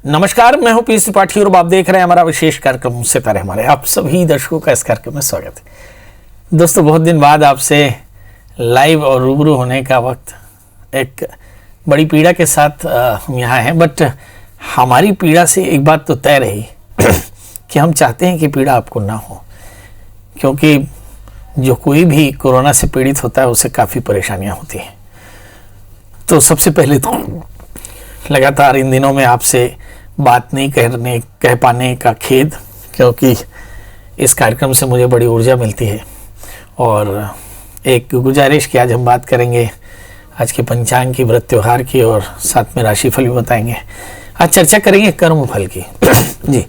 नमस्कार, मैं हूं पी त्रिपाठी और आप देख रहे हैं हमारा विशेष कार्यक्रम सितारे हमारे। आप सभी दर्शकों का इस कार्यक्रम में स्वागत है। दोस्तों, बहुत दिन बाद आपसे लाइव और रूबरू होने का वक्त, एक बड़ी पीड़ा के साथ हम यहाँ हैं। बट हमारी पीड़ा से एक बात तो तय रही कि हम चाहते हैं कि पीड़ा आपको ना हो, क्योंकि जो कोई भी कोरोना से पीड़ित होता है उसे काफ़ी परेशानियाँ होती हैं। तो सबसे पहले तो लगातार इन दिनों में आपसे बात नहीं कह पाने का खेद, क्योंकि इस कार्यक्रम से मुझे बड़ी ऊर्जा मिलती है। और एक गुजारिश कि आज हम बात करेंगे आज के पंचांग की, व्रत त्योहार की, और साथ में राशिफल भी बताएंगे। आज चर्चा करेंगे कर्मफल की। जी,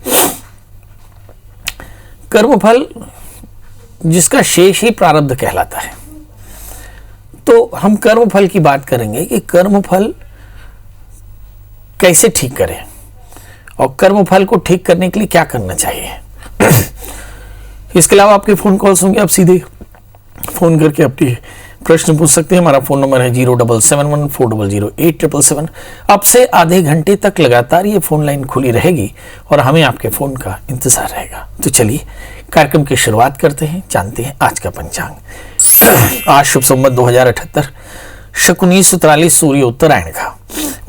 कर्मफल जिसका शेष ही प्रारब्ध कहलाता है। तो हम कर्मफल की बात करेंगे कि कर्मफल कैसे ठीक करें और कर्मफल को ठीक करने के लिए क्या करना चाहिए। इसके अलावा आपके फ़ोन कॉल्स होंगे, आप सीधे फ़ोन करके अपनी प्रश्न पूछ सकते हैं। हमारा फ़ोन नंबर है 0771400877। अब से आधे घंटे तक लगातार ये फ़ोन लाइन खुली रहेगी और हमें आपके फ़ोन का इंतज़ार रहेगा। तो चलिए कार्यक्रम की शुरुआत करते हैं, जानते हैं आज का पंचांग। आज शुभ संवत 2078, शक 1943, सूर्य उत्तरायण का,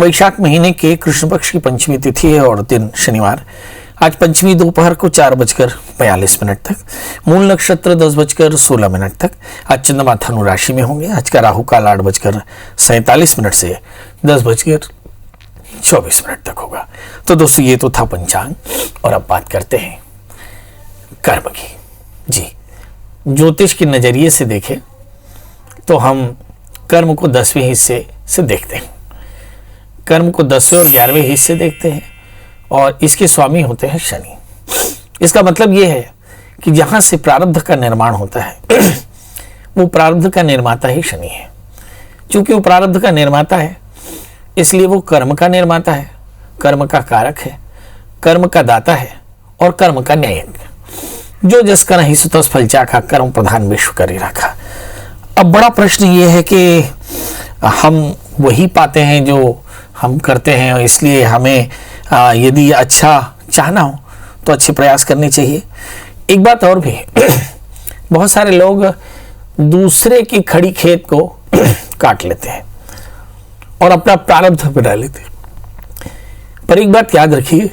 वैशाख महीने के कृष्ण पक्ष की पंचमी तिथि है और दिन शनिवार। आज पंचमी दोपहर को 4:42 तक, मूल नक्षत्र 10:16 तक। आज चंद्रमा धनु राशि में होंगे। आज का राहु काल 8:47 से 10:24 तक होगा। तो दोस्तों, ये तो था पंचांग और अब बात करते हैं कर्म की। जी, ज्योतिष के नजरिए से देखें तो हम कर्म को 10वें हिस्से से देखते हैं। कर्म को 10वें और 11वें हिस्से देखते हैं और इसके स्वामी होते हैं शनि। इसका मतलब यह है कि जहां से प्रारब्ध का निर्माण होता है वो प्रारब्ध का निर्माता ही शनि है। चूंकि वो प्रारब्ध का निर्माता है, इसलिए वो कर्म का निर्माता है, कर्म का कारक है, कर्म का दाता है और कर्म का न्यायक। जो जस कर ही सुतस फल चाखा, कर्म प्रधान विश्व करी रखा। अब बड़ा प्रश्न ये है कि हम वही पाते हैं जो हम करते हैं, और इसलिए हमें यदि अच्छा चाहना हो तो अच्छे प्रयास करने चाहिए। एक बात और भी, बहुत सारे लोग दूसरे की खड़ी खेत को काट लेते हैं और अपना प्रारब्ध बना लेते हैं। पर एक बात याद रखिए,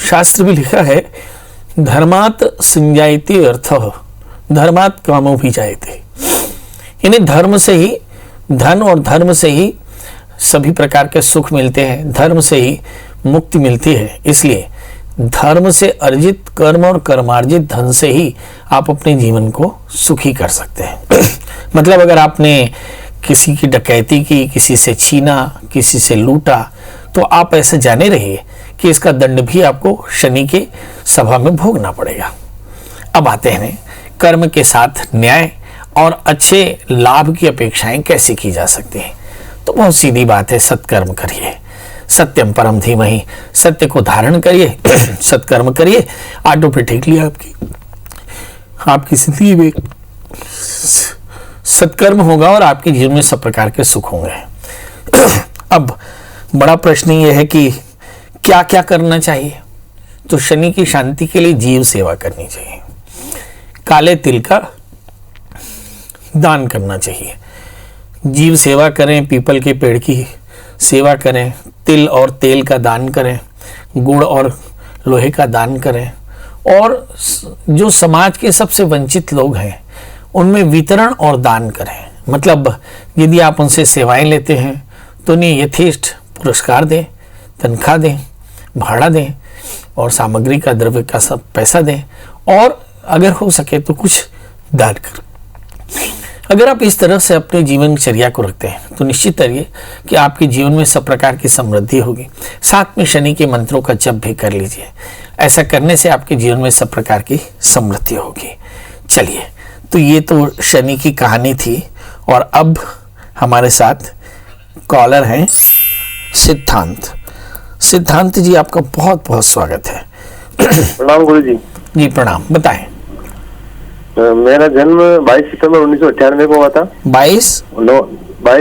शास्त्र भी लिखा है, धर्मात् संजायते अर्थः, धर्मात् कामो भी जायते। यानी धर्म से ही धन और धर्म से ही सभी प्रकार के सुख मिलते हैं, धर्म से ही मुक्ति मिलती है। इसलिए धर्म से अर्जित कर्म और कर्मार्जित धन से ही आप अपने जीवन को सुखी कर सकते हैं। मतलब अगर आपने किसी की डकैती की, किसी से छीना, किसी से लूटा, तो आप ऐसे जाने रहिए कि इसका दंड भी आपको शनि के सभा में भोगना पड़ेगा। अब आते हैं कर्म के साथ न्याय और अच्छे लाभ की अपेक्षाएं कैसे की जा सकती हैं। तो बहुत सीधी बात है, सत्कर्म करिए। सत्यम परम धीमहि, सत्य को धारण करिए, सत्कर्म करिए, आटो पे टेक लिया आपकी जिंदगी में सत्कर्म होगा और आपके जीवन में सब प्रकार के सुख होंगे। अब बड़ा प्रश्न ये है कि क्या क्या करना चाहिए। तो शनि की शांति के लिए जीव सेवा करनी चाहिए, काले तिल का दान करना चाहिए। जीव सेवा करें, पीपल के पेड़ की सेवा करें, तिल और तेल का दान करें, गुड़ और लोहे का दान करें, और जो समाज के सबसे वंचित लोग हैं उनमें वितरण और दान करें। मतलब यदि आप उनसे सेवाएं लेते हैं तो उन्हें यथेष्ट पुरस्कार दें, तनख्वाह दें, भाड़ा दें और सामग्री का, द्रव्य का सब पैसा दें, और अगर हो सके तो कुछ दान करें। अगर आप इस तरह से अपने जीवनचर्या को रखते हैं तो निश्चित करिए कि आपके जीवन में सब प्रकार की समृद्धि होगी। साथ में शनि के मंत्रों का जप भी कर लीजिए। ऐसा करने से आपके जीवन में सब प्रकार की समृद्धि होगी। चलिए, तो ये तो शनि की कहानी थी और अब हमारे साथ कॉलर हैं सिद्धांत। सिद्धांत जी, आपका बहुत बहुत स्वागत है। प्रणाम गुरु जी। जी प्रणाम, बताएं। मेरा जन्म 22 सितंबर 1998 को हुआ था। 22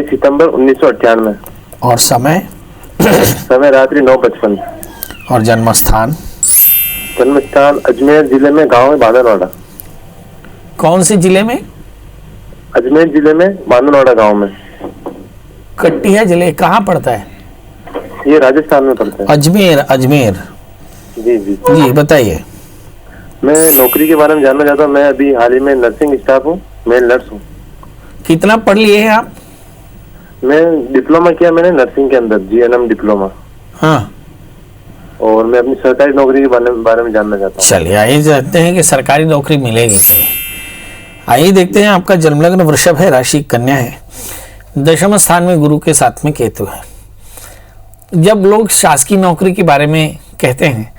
सितंबर 1998। और समय समय रात्रि 9:55। और जन्म स्थान? जन्म स्थान अजमेर जिले में, गांव है बांदरवाड़ा। कौन से जिले में? अजमेर जिले में, बांदरवाड़ा गांव में। कटिया जिले कहाँ पड़ता है? ये राजस्थान में पड़ता है। अजमेर, अजमेर। जी जी जी बताइए। मैं नौकरी के बारे में जानना चाहता हूँ। मैं अभी हाल ही में नर्सिंग स्टाफ हूँ, मेल नर्स हूँ। कितना पढ़ लिए हैं आप? मैं डिप्लोमा किया मैंने नर्सिंग के अंदर, GNM डिप्लोमा। हाँ, और मैं अपनी सरकारी नौकरी के बारे में जानना चाहता हूँ। चलिए आइए जानते हैं कि सरकारी नौकरी मिलेगी कि नहीं। आइए देखते हैं। आपका जन्मलग्न वृषभ है, राशि कन्या है, दशम स्थान में गुरु के साथ में केतु है। जब लोग शासकीय नौकरी के बारे में कहते हैं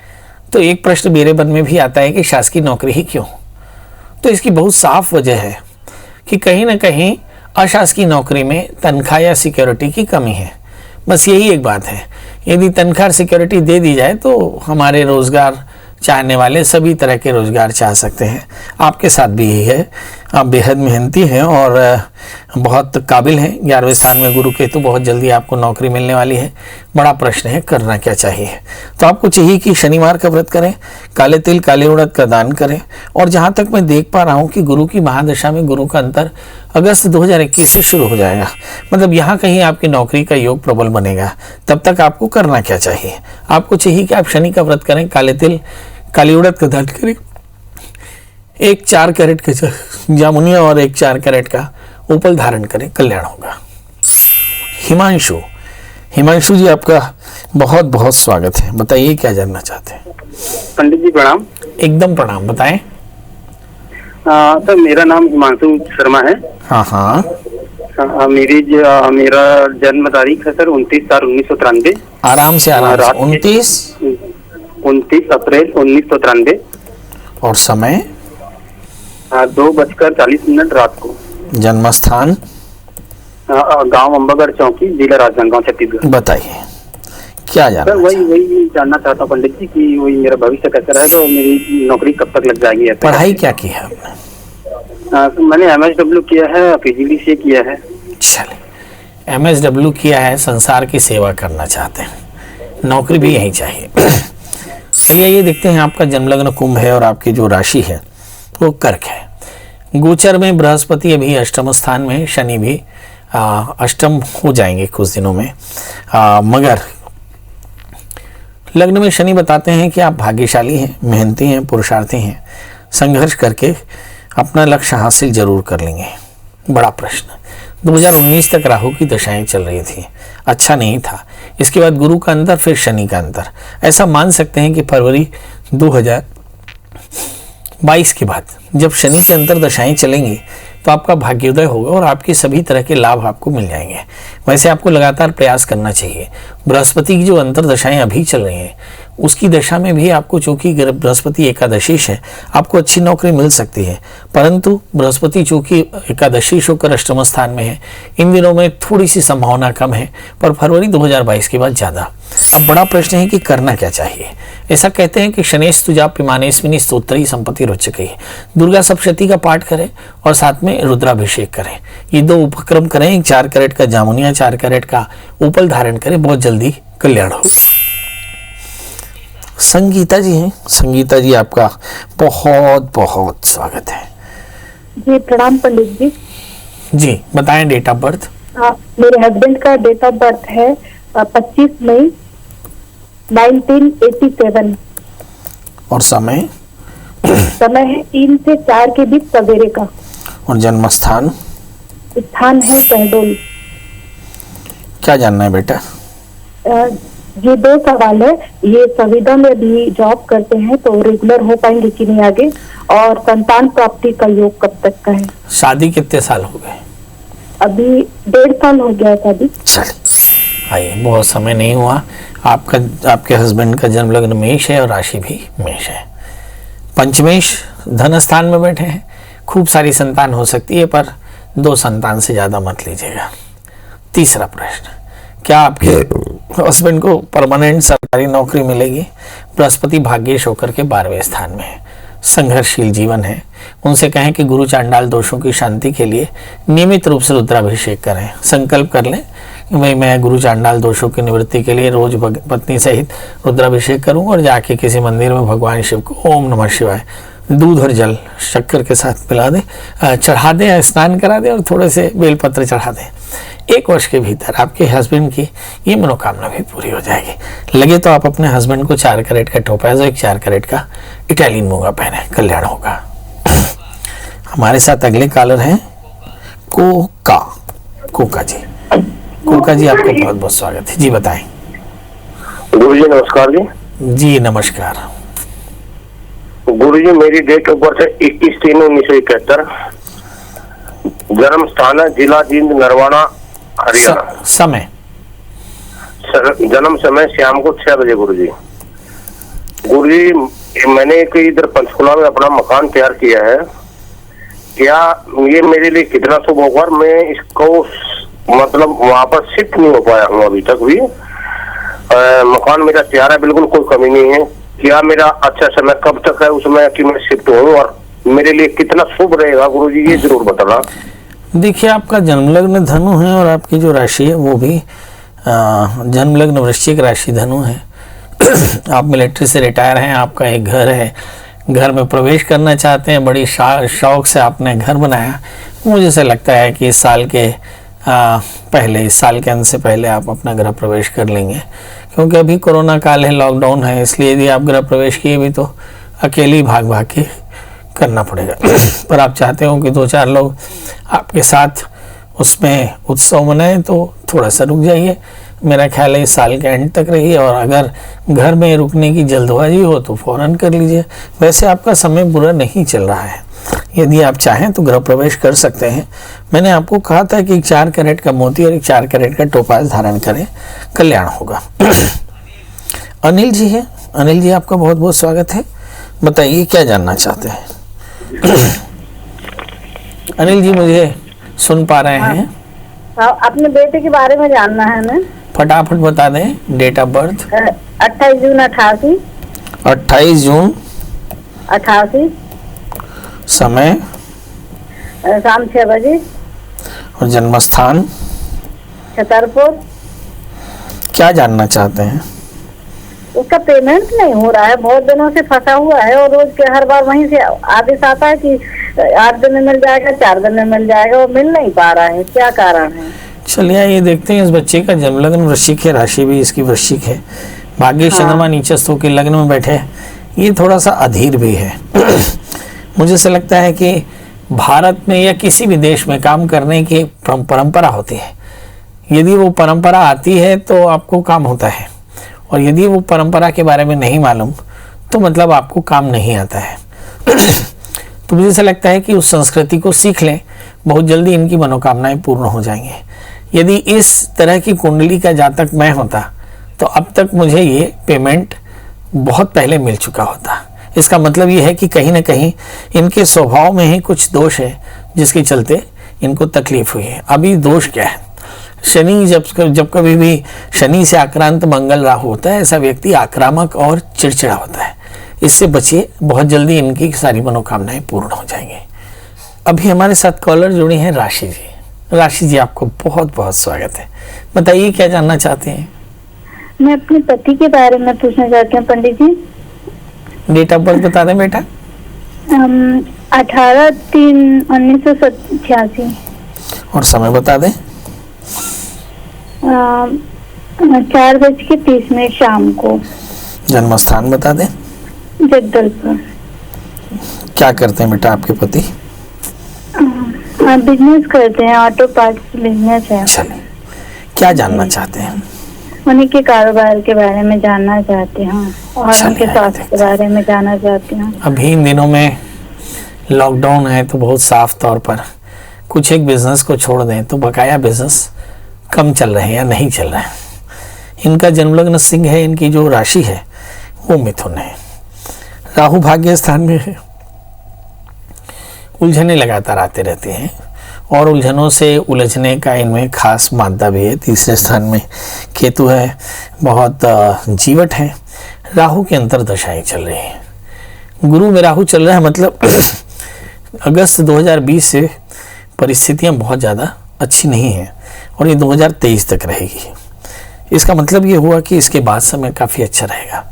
तो एक प्रश्न मेरे मन में भी आता है कि शासकीय नौकरी ही क्यों? तो इसकी बहुत साफ वजह है कि कहीं ना कहीं अशासकीय नौकरी में तनख्वाह या सिक्योरिटी की कमी है। बस यही एक बात है। यदि तनख्वाह सिक्योरिटी दे दी जाए तो हमारे रोजगार चाहने वाले सभी तरह के रोजगार चाह सकते हैं। आपके साथ भी यही है। आप बेहद मेहनती हैं और बहुत काबिल हैं। 11वें स्थान में गुरु केतु, बहुत जल्दी आपको नौकरी मिलने वाली है। बड़ा प्रश्न है करना क्या चाहिए। तो आपको चाहिए कि शनिवार का व्रत करें, काले तिल काले उड़द का दान करें। और जहाँ तक मैं देख पा रहा हूँ कि गुरु की महादशा में गुरु का अंतर अगस्त 2021 से शुरू हो जाएगा। मतलब यहाँ कहीं आपकी नौकरी का योग प्रबल बनेगा। तब तक आपको करना क्या चाहिए? आपको चाहिए कि आप शनि का व्रत करें, काले तिल काली उड़द का दान करें, एक 4 कैरेट का जामुनिया और एक 4 कैरेट का उपल धारण करें, कल्याण होगा। हिमांशु, हिमांशु जी आपका बहुत बहुत स्वागत है। बताइए क्या जानना चाहते हैं? पंडित जी प्रणाम। एकदम प्रणाम, बताएं। सर मेरा नाम हिमांशु शर्मा है। हाँ हाँ। मेरा जन्म तारीख है सर 29/4/1993। आराम से रात 29 अप्रैल 1993। और समय? 2:40 रात को। जन्म स्थान? गांव अंबागढ़ चौकी, जिला राजनांदगांव, छत्तीसगढ़। बताइए क्या जानना? सर वही जानना चाहता हूँ पंडित जी कि वही मेरा भविष्य कैसा रहेगा और मेरी नौकरी कब तक लग जाएगी। पढ़ाई क्या की है आपने? मैंने MSW किया है, PGDCA किया है। चलिए, MSW किया है, संसार की सेवा करना चाहते हैं, नौकरी भी यही चाहिए। चलिए ये देखते हैं। आपका जन्मलग्न कुंभ है और आपकी जो राशि है वो कर्क है। गोचर में बृहस्पति अभी अष्टम स्थान में, शनि भी अष्टम हो जाएंगे कुछ दिनों में। मगर लग्न में शनि बताते हैं कि आप भाग्यशाली हैं, मेहनती हैं, पुरुषार्थी हैं, संघर्ष करके अपना लक्ष्य हासिल जरूर कर लेंगे। बड़ा प्रश्न। 2019 तक राहु की दशाएं चल रही थी, अच्छा नहीं था। इसके बाद गुरु का अंतर, फिर शनि का अंतर। ऐसा मान सकते हैं कि फरवरी 2022 के बाद जब शनि के अंतर दशाएं चलेंगी तो आपका भाग्योदय होगा और आपके सभी तरह के लाभ आपको मिल जाएंगे। वैसे आपको लगातार प्रयास करना चाहिए। बृहस्पति की जो अंतर दशाएं अभी चल रही हैं उसकी दशा में भी आपको, चूंकि बृहस्पति एकादशीश है, आपको अच्छी नौकरी मिल सकती है। परंतु बृहस्पति चूंकि एकादशीश होकर अष्टम स्थान में है, इन दिनों में थोड़ी सी संभावना कम है, पर फरवरी 2022 के बाद ज़्यादा। अब बड़ा प्रश्न है कि करना क्या चाहिए। ऐसा कहते हैं कि शनेश तुजाप्यमानेस्मिनी स्तोत्री संपत्ति रोचकी। दुर्गा सप्तशती का पाठ करें और साथ में रुद्राभिषेक करें। ये 2 उपक्रम करें। 4 कैरेट का जामुनिया, 4 कैरेट का उपल धारण करें, बहुत जल्दी कल्याण हो। संगीता जी हैं। संगीता जी आपका बहुत बहुत स्वागत है। जी प्रणाम पंडित जी। जी बताएं डेट ऑफ बर्थ। मेरे हस्बैंड का डेट ऑफ बर्थ है 25 मई 1987। और समय? समय है 3 से 4 के बीच सवेरे का। और जन्म स्थान? स्थान है शहडोल। क्या जानना है बेटा? ये 2 सवाल है। ये संविदा में भी जॉब करते हैं तो रेगुलर हो पाएंगे कि नहीं आगे, और संतान प्राप्ति का योग कब तक का है? शादी कितने साल हो गए? अभी 1.5 साल हो गया है शादी। चलिए आइए, बहुत समय नहीं हुआ। आपके हस्बैंड का जन्म लग्न मेष है और राशि भी मेष है। पंचमेश धन स्थान में बैठे हैं। खूब सारी संतान हो सकती है, पर 2 संतान से ज्यादा मत लीजिएगा। तीसरा प्रश्न, क्या आपके हस्बैंड को परमानेंट सरकारी नौकरी मिलेगी? बृहस्पति भाग्येश होकर के 12वें स्थान में है। संघर्षशील जीवन है। उनसे कहें कि गुरु चांडाल दोषों की शांति के लिए नियमित रूप से रुद्राभिषेक करें। संकल्प कर लें कि भाई मैं गुरु चांडाल दोषों की निवृत्ति के लिए रोज पत्नी सहित रुद्राभिषेक करूं और जाके किसी मंदिर में भगवान शिव को ओम नमः शिवाय दूध और जल शक्कर के साथ पिला दे, चढ़ा दे, स्नान करा दे और थोड़े से बेलपत्र चढ़ा दे। 1 वर्ष के भीतर आपके हस्बैंड की ये मनोकामना भी पूरी हो जाएगी। लगे तो आप अपने हस्बैंड को 4 कैरेट का टोपाज और 1 4 कैरेट का इटालियन मूंगा पहने, कल्याण होगा। हमारे साथ अगले कॉलर हैं कोका जी। कोका जी आपका बहुत बहुत स्वागत है जी, बताएं। गुरु जी नमस्कार जी। जी नमस्कार। गुरु जी मेरी डेट ऑफ बर्थ है 21/3/1971। जन्म स्थान है जिला जींद नरवाना हरियाणा। समय जन्म समय शाम को 6 बजे। गुरु जी मैंने एक इधर पंचकुला में अपना मकान तैयार किया है, क्या ये मेरे लिए कितना शुभ होगा? मैं इसको मतलब वहां पर शिफ्ट नहीं हो पाया हूँ अभी तक भी। मकान मेरा तैयार है, बिल्कुल कोई कमी नहीं है। क्या मेरा अच्छा समय कब तक है उसमें कि मैं शिफ्ट हूँ, और मेरे लिए कितना शुभ रहेगा गुरु जी, ये जरूर बताना। देखिए आपका जन्मलग्न धनु है और आपकी जो राशि है वो भी जन्मलग्न वृश्चिक राशि धनु है। आप मिलिट्री से रिटायर हैं, आपका एक घर है, घर में प्रवेश करना चाहते हैं, बड़ी शौक से आपने घर बनाया। मुझे से लगता है कि इस साल के अंत से पहले आप अपना गृह प्रवेश कर लेंगे, क्योंकि अभी कोरोना काल है, लॉकडाउन है, इसलिए यदि आप गृह प्रवेश किए भी तो अकेले भाग भाग के करना पड़ेगा। पर आप चाहते हो कि 2-4 लोग आपके साथ उसमें उत्सव मनाएं तो थोड़ा सा रुक जाइए। मेरा ख्याल है इस साल के एंड तक रहिए, और अगर घर में रुकने की जल्दबाजी हो तो फौरन कर लीजिए। वैसे आपका समय बुरा नहीं चल रहा है, यदि आप चाहें तो गृह प्रवेश कर सकते हैं। मैंने आपको कहा था कि 4 कैरेट का मोती और 4 कैरेट का टोपाज धारण करें, कल्याण होगा। अनिल जी है, अनिल जी आपका बहुत बहुत स्वागत है, बताइए क्या जानना चाहते हैं। अनिल जी मुझे सुन पा रहे हैं? अपने बेटे के बारे में जानना है हमें। फटाफट बता दें। डेट ऑफ बर्थ 28 जून 88। 28 जून 88। समय शाम 6 बजे। और जन्म स्थान छतरपुर। क्या जानना चाहते हैं? उसका पेमेंट नहीं हो रहा है, बहुत दिनों से फंसा हुआ है, और रोज के हर बार वहीं से आदेश आता है कि 8 दिन में मिल जाएगा, 4 दिन में मिल जाएगा, वो मिल नहीं पा रहा है, क्या कारण है? चलिए ये देखते हैं। इस बच्चे का जन्मलग्न वृश्चिक है, राशि भी इसकी वृश्चिक है, भाग्य चंद्रमा नीचस्थ होकर लग्न में बैठे, ये थोड़ा सा अधीर भी है। मुझे से लगता है कि भारत में या किसी भी देश में काम करने की परंपरा होती है। यदि वो परंपरा आती है तो आपको काम होता है, और यदि वो परंपरा के बारे में नहीं मालूम तो मतलब आपको काम नहीं आता है। तो मुझे ऐसा लगता है कि उस संस्कृति को सीख लें, बहुत जल्दी इनकी मनोकामनाएं पूर्ण हो जाएंगी। यदि इस तरह की कुंडली का जातक मैं होता तो अब तक मुझे ये पेमेंट बहुत पहले मिल चुका होता। इसका मतलब ये है कि कहीं ना कहीं इनके स्वभाव में ही कुछ दोष है जिसके चलते इनको तकलीफ हुई है। अभी दोष क्या है? शनि जब कभी भी शनि से आक्रांत मंगल राहु होता है, ऐसा व्यक्ति आक्रामक और चिड़चिड़ा होता है। इससे बचिए, बहुत जल्दी इनकी सारी मनोकामनाएं पूर्ण हो जाएंगी। अभी हमारे साथ कॉलर जुड़ी हैं राशि जी। राशि जी आपको बहुत बहुत स्वागत है, बताइए क्या जानना चाहते हैं? मैं अपने पति के बारे में पूछना चाहती हूँ पंडित जी। डेट ऑफ बर्थ बता दें बेटा। 18/3/1986। और समय बता दें। 4:30 शाम को। जन्म स्थान बता दें। जगदलपुर। क्या करते हैं बेटा आपके पति? बिजनेस करते हैं, ऑटो पार्ट्स बिजनेस है। चलिए, क्या जानना चाहते हैं? उन्हीं के कारोबार के बारे में जानना चाहती हूँ, और उनके स्वास्थ्य के बारे में जानना चाहती हूँ। अभी इन दिनों में लॉकडाउन है तो बहुत साफ तौर पर कुछ एक बिजनेस को छोड़ दें तो बकाया बिजनेस कम चल रहे हैं या नहीं चल रहे हैं। इनका जन्मलग्न सिंह है, इनकी जो राशि है वो मिथुन है, राहु भाग्य स्थान में है। उलझने लगातार आते रहते हैं, और उलझनों से उलझने का इनमें खास मादा भी है। तीसरे स्थान में केतु है, बहुत जीवट है। राहु की अंतर्दशाएं चल रही है, गुरु में राहु चल रहा है, मतलब अगस्त 2020 से परिस्थितियां बहुत ज़्यादा अच्छी नहीं है और ये 2023 तक रहेगी। इसका मतलब ये हुआ कि इसके बाद समय काफ़ी अच्छा रहेगा।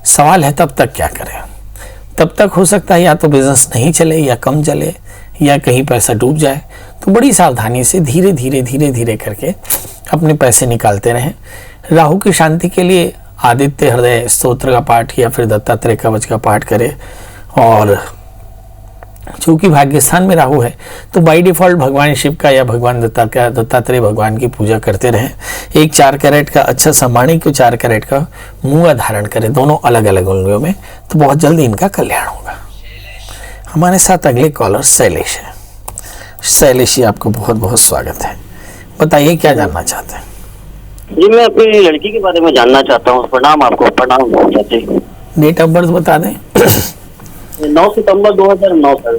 सवाल है तब तक क्या करें। तब तक हो सकता है या तो बिजनेस नहीं चले या कम चले या कहीं पैसा डूब जाए, तो बड़ी सावधानी से धीरे धीरे करके अपने पैसे निकालते रहें। राहु की शांति के लिए आदित्य हृदय स्तोत्र का पाठ या फिर दत्तात्रेय कवच का पाठ करें। और चूंकि भाग्यस्थान में राहु है तो बाई डिफॉल्ट भगवान शिव का या भगवान दत्तात्रेय भगवान की पूजा करते रहें। एक 4 कैरेट का अच्छा सा माणिक को 4 कैरेट का मूंगा धारण करें, दोनों अलग अलग उंगलियों में, तो बहुत जल्दी इनका कल्याण होगा। हमारे साथ अगले कॉलर शैलेश है। शैलेश जी, आपको बहुत बहुत स्वागत है। बताइए क्या जानना चाहते हैं? जी, मैं अपनी लड़की के बारे में जानना चाहता हूँ। प्रणाम आपको। प्रणाम चाहते। डेट ऑफ बर्थ बता दें। 9 सितंबर 2009 सर।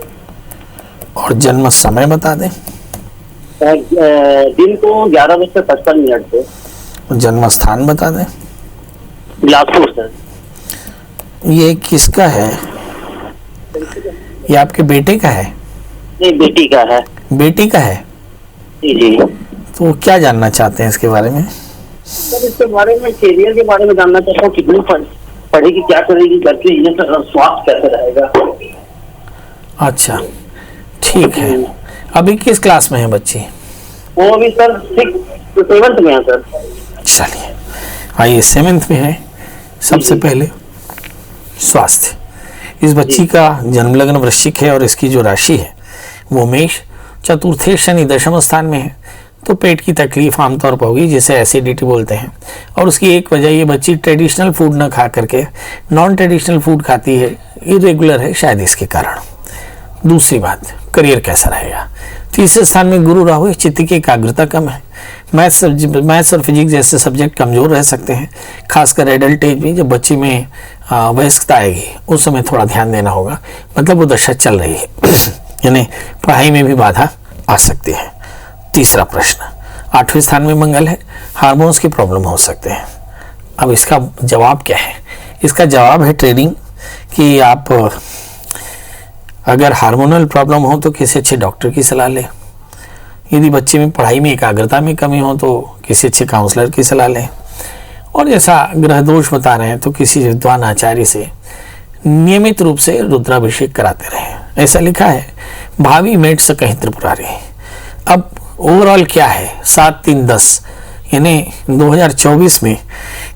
और जन्म समय बता दें। दिन को 11:55 पे। जन्म स्थान बता दें। बिलासपुर सर। ये किसका है? ये आपके बेटे का है? नहीं, बेटी का है। बेटी का है? जी जी। तो क्या जानना चाहते हैं इसके बारे में? सर, इसके बारे में, कैरियर के बारे में जानना चाहता हूँ। कितनी पढ़ेगी, क्या करेगी, घर के ये सर, स्वास्थ्य कैसे रहेगा? अच्छा, ठीक है। अभी किस क्लास में है बच्ची? वो अभी सर 7th में है सर। चलिए, आइए 7th में है। सबसे पहले स्वास्थ्य। इस बच्ची का जन्म लग्न वृश्चिक है और इसकी जो राशि है वो मेष। चतुर्थे शनि दशम स्थान में है, तो पेट की तकलीफ आमतौर पर होगी, जिसे एसिडिटी बोलते हैं। और उसकी एक वजह ये बच्ची ट्रेडिशनल फूड ना खा करके नॉन ट्रेडिशनल फूड खाती है, इरेगुलर है शायद इसके कारण। दूसरी बात, करियर कैसा रहेगा? तीसरे स्थान में गुरु राहु है, चित्त की एकाग्रता कम है। मैथ्स और फिजिक्स जैसे सब्जेक्ट कमजोर रह सकते हैं, खासकर एडल्ट एज में। जब बच्चे में वयस्कता आएगी उस समय थोड़ा ध्यान देना होगा, मतलब वो दशा चल रही है यानी पढ़ाई में भी बाधा आ सकती है। तीसरा प्रश्न, 8वें स्थान में मंगल है, हार्मोन्स की प्रॉब्लम हो सकते हैं। अब इसका जवाब क्या है? इसका जवाब है ट्रेनिंग, कि आप अगर हार्मोनल प्रॉब्लम हो तो किसी अच्छे डॉक्टर की सलाह लें। यदि बच्चे में पढ़ाई में एकाग्रता में कमी हो तो किसी अच्छे काउंसलर की सलाह लें। और ऐसा ग्रह दोष बता रहे हैं तो किसी विद्वान आचार्य से नियमित रूप से रुद्राभिषेक कराते रहें। ऐसा लिखा है, भावी मेट से कहीं त्रिपुरारी। अब ओवरऑल क्या है? 7-3-10 यानी 2024 में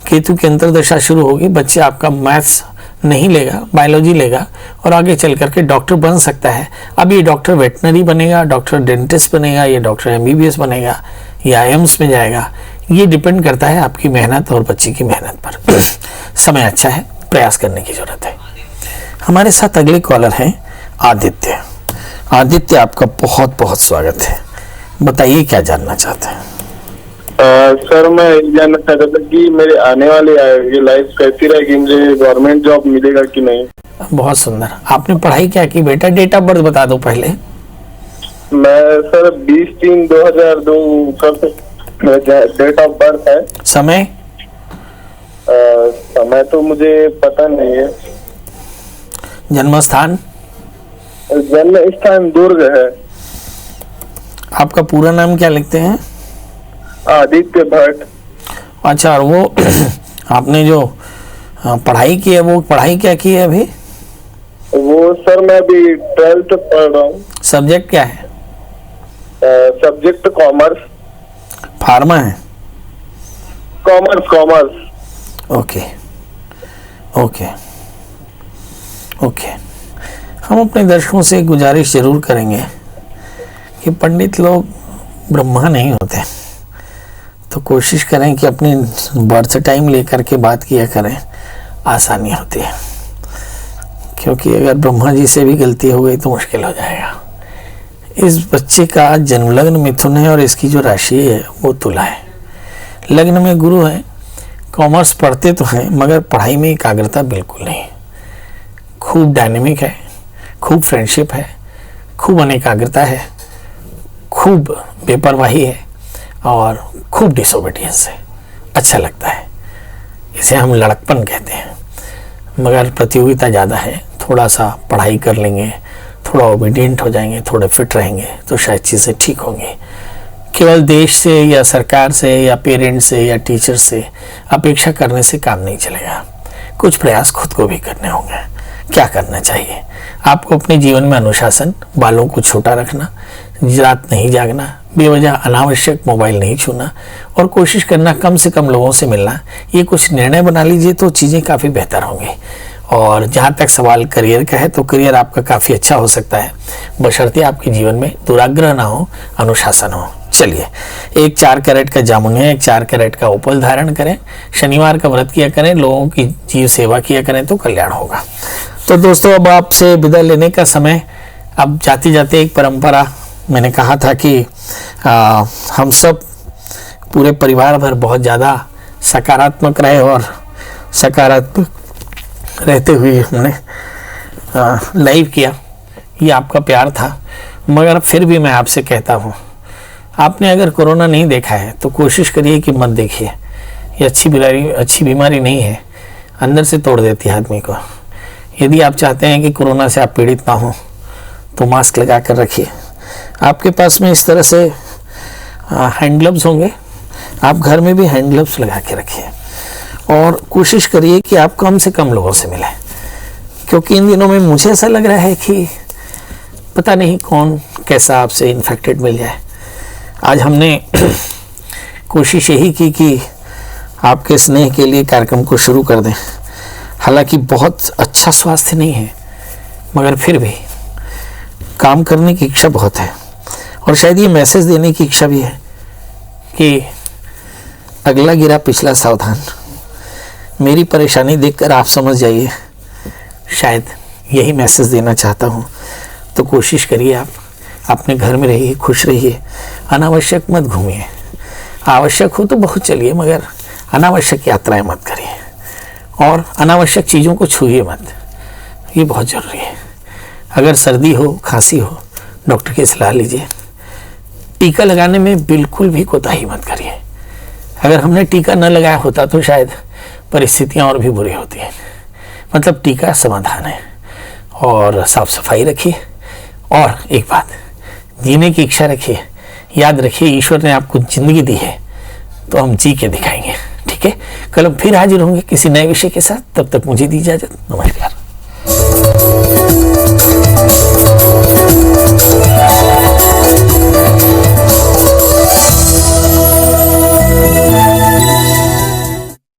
केतु की अंतर्दशा शुरू होगी। बच्चे आपका मैथ्स नहीं लेगा, बायोलॉजी लेगा और आगे चल करके डॉक्टर बन सकता है। अब ये डॉक्टर वेटनरी बनेगा, डॉक्टर डेंटिस्ट बनेगा, या डॉक्टर MBBS बनेगा या एम्स में जाएगा, ये डिपेंड करता है आपकी मेहनत और बच्चे की मेहनत पर। समय अच्छा है, प्रयास करने की जरूरत है। हमारे साथ अगले कॉलर हैं आदित्य। आदित्य, आपका बहुत बहुत स्वागत है। बताइए क्या जानना चाहते हैं? सर, मैं ये जानना चाहता था कि मेरे आने वाली ये लाइफ कैसी रहेगी, मुझे गवर्नमेंट जॉब मिलेगा कि नहीं? बहुत सुंदर। आपने पढ़ाई क्या की बेटा? डेट ऑफ बर्थ बता दो पहले। मैं सर 20-3-2002 डेट ऑफ बर्थ है। समय? समय तो मुझे पता नहीं है। जन्म स्थान? जन्म स्थान दुर्ग है। आपका पूरा नाम क्या लिखते हैं? आदित्य भट्ट। अच्छा, और वो आपने जो पढ़ाई की है वो पढ़ाई क्या की है अभी? वो सर मैं अभी 12th पढ़ रहा हूँ। सब्जेक्ट क्या है? Subject commerce. फार्मा है? कॉमर्स। Okay okay okay. हम अपने दर्शकों से गुजारिश जरूर करेंगे कि पंडित लोग ब्रह्मा नहीं होते, तो कोशिश करें कि अपनी बर्थ टाइम लेकर के बात किया करें, आसानी होती है। क्योंकि अगर ब्रह्मा जी से भी गलती हो गई तो मुश्किल हो जाएगा। इस बच्चे का जन्म लग्न मिथुन है और इसकी जो राशि है वो तुला है। लग्न में गुरु है। कॉमर्स पढ़ते तो हैं मगर पढ़ाई में एकाग्रता बिल्कुल नहीं। खूब डायनेमिक है, खूब फ्रेंडशिप है, खूब अनेकाग्रता है, खूब बेपरवाही है और खूब डिसोबीडियंस है। अच्छा लगता है, इसे हम लड़कपन कहते हैं। मगर प्रतियोगिता ज़्यादा है, थोड़ा सा पढ़ाई कर लेंगे, थोड़ा ओबीडियंट हो जाएंगे, थोड़े फिट रहेंगे तो शायद चीज़ें ठीक होंगी। केवल देश से या सरकार से या पेरेंट्स से या टीचर से अपेक्षा करने से काम नहीं चलेगा। कुछ प्रयास खुद को भी करने होंगे। क्या करना चाहिए? आपको अपने जीवन में अनुशासन, बालों को छोटा रखना, रात नहीं जागना, बेवजह अनावश्यक मोबाइल नहीं छूना और कोशिश करना कम से कम लोगों से मिलना। ये कुछ निर्णय बना लीजिए तो चीज़ें काफ़ी बेहतर होंगी। और जहाँ तक सवाल करियर का है तो करियर आपका काफ़ी अच्छा हो सकता है, बशर्ते आपके जीवन में दुराग्रह ना हो, अनुशासन हो। चलिए, एक 4 कैरेट का जामुन है, एक 4 कैरेट का उपल धारण करें, शनिवार का व्रत किया करें, लोगों की जीव सेवा किया करें तो कल्याण होगा। तो दोस्तों, अब आपसे विदा लेने का समय। अब जाते जाते एक परंपरा, मैंने कहा था कि हम सब पूरे परिवार भर बहुत ज़्यादा सकारात्मक रहे और सकारात्मक रहते हुए हमने लाइव किया। ये आपका प्यार था, मगर फिर भी मैं आपसे कहता हूँ, आपने अगर कोरोना नहीं देखा है तो कोशिश करिए कि मत देखिए। ये अच्छी बीमारी नहीं है, अंदर से तोड़ देती है आदमी को। यदि आप चाहते हैं कि कोरोना से आप पीड़ित ना हो तो मास्क लगा कर रखिए। आपके पास में इस तरह से हैंड ग्लव्स होंगे, आप घर में भी हैंड ग्लव्स लगा के रखिए और कोशिश करिए कि आप कम से कम लोगों से मिलें, क्योंकि इन दिनों में मुझे ऐसा लग रहा है कि पता नहीं कौन कैसा आपसे इन्फेक्टेड मिल जाए। आज हमने कोशिश यही की कि आपके स्नेह के लिए कार्यक्रम को शुरू कर दें। हालांकि बहुत अच्छा स्वास्थ्य नहीं है, मगर फिर भी काम करने की इच्छा बहुत है और शायद ये मैसेज देने की इच्छा भी है कि अगला गिरा पिछला सावधान। मेरी परेशानी देखकर आप समझ जाइए, शायद यही मैसेज देना चाहता हूँ। तो कोशिश करिए, आप अपने घर में रहिए, खुश रहिए, अनावश्यक मत घूमिए। आवश्यक हो तो बहुत चलिए, मगर अनावश्यक यात्राएं मत करिए और अनावश्यक चीज़ों को छूइए मत। ये बहुत ज़रूरी है। अगर सर्दी हो, खांसी हो, डॉक्टर की सलाह लीजिए। टीका लगाने में बिल्कुल भी कोताही मत करिए। अगर हमने टीका न लगाया होता तो शायद परिस्थितियाँ और भी बुरी होती हैं। मतलब टीका समाधान है। और साफ सफाई रखिए और एक बात, जीने की इच्छा रखिए। याद रखिए, ईश्वर ने आपको जिंदगी दी है तो हम जी के दिखाएंगे। ठीक है, कल हम फिर हाजिर होंगे किसी नए विषय के साथ। तब तक मुझे दी इजाजत। नमस्कार।